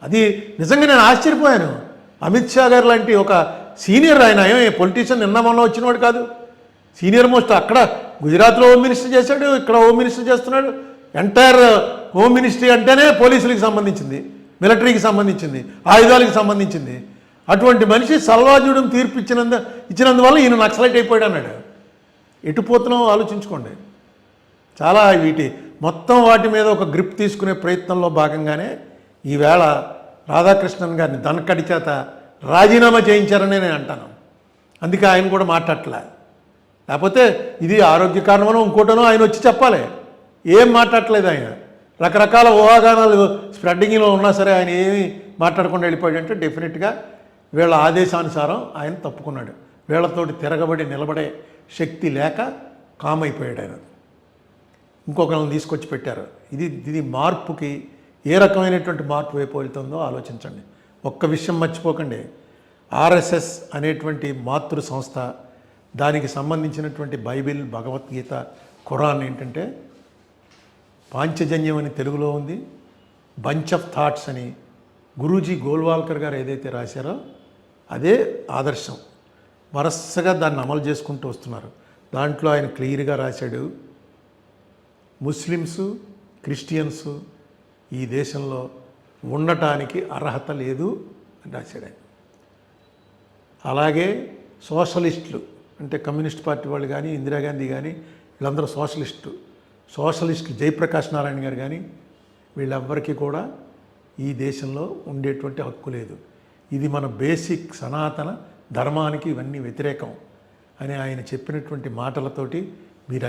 అది నిజంగా నేను ఆశ్చర్యపోయాను. అమిత్ షా గారు లాంటి ఒక సీనియర్ ఆయన, పొలిటీషియన్ నిన్న మొన్న వచ్చినవాడు కాదు, సీనియర్ మోస్ట్. అక్కడ గుజరాత్లో హోమ్ మినిస్టర్ చేశాడు, ఇక్కడ హోమ్ మినిస్టర్ చేస్తున్నాడు. ఎంటైర్ హోమ్ మినిస్ట్రీ అంటేనే పోలీసులకు సంబంధించింది, మిలిటరీకి సంబంధించింది, ఆయుధాలకు సంబంధించింది. అటువంటి మనిషి సల్వాజుడం తీర్పు ఇచ్చినందువల్ల ఈయన నక్సలైట్ అయిపోయాడు అన్నాడు. ఎటు పోతున్నామో ఆలోచించుకోండి. చాలా మొత్తం వాటి మీద ఒక గ్రిప్ తీసుకునే ప్రయత్నంలో భాగంగానే ఈవేళ రాధాకృష్ణన్ గారిని దనకడి చేత రాజీనామా చేయించారని నేను అంటాను. అందుకే ఆయన కూడా మాట్లాడలే. లేకపోతే ఇది ఆరోగ్య కారణమనో ఇంకోటనో ఆయన వచ్చి చెప్పాలి. ఏం మాట్లాడలేదు ఆయన. రకరకాల ఊహాగానాలు స్ప్రెడ్డింగ్లో ఉన్నా సరే ఆయన ఏమీ మాట్లాడకుండా వెళ్ళిపోయాడంటే డెఫినెట్గా వీళ్ళ ఆదేశానుసారం ఆయన తప్పుకున్నాడు. వీళ్ళతోటి తిరగబడి నిలబడే శక్తి లేక కామ్ అయిపోయాడు ఆయన. ఇంకొకరిని తీసుకొచ్చి పెట్టారు. ఇది మార్పుకి ఏ రకమైనటువంటి మార్పు వైపు వెళ్తుందో ఆలోచించండి. ఒక్క విషయం మర్చిపోకండి, ఆర్ఎస్ఎస్ అనేటువంటి మాతృ సంస్థ, దానికి సంబంధించినటువంటి బైబిల్, భగవద్గీత, ఖురాన్ ఏంటంటే పాంచజన్యం అని తెలుగులో ఉంది, బంచ్ ఆఫ్ థాట్స్ అని గురూజీ గోల్వాల్కర్ గారు ఏదైతే రాశారో అదే ఆదర్శం. వరుసగా దాన్ని అమలు చేసుకుంటూ వస్తున్నారు. దాంట్లో ఆయన క్లియర్గా రాశాడు, ముస్లిమ్స్, క్రిస్టియన్స్ ఈ దేశంలో ఉండటానికి అర్హత లేదు అని రాశాడు ఆయన. అలాగే సోషలిస్టులు అంటే కమ్యూనిస్ట్ పార్టీ వాళ్ళు కానీ, ఇందిరాగాంధీ కానీ, వీళ్ళందరూ సోషలిస్టులు జయప్రకాష్ నారాయణ గారు కానీ, వీళ్ళెవ్వరికీ కూడా ఈ దేశంలో ఉండేటువంటి హక్కు లేదు. ఇది మన బేసిక్ సనాతన ధర్మానికి ఇవన్నీ వ్యతిరేకం అని ఆయన చెప్పినటువంటి మాటలతోటి మీరు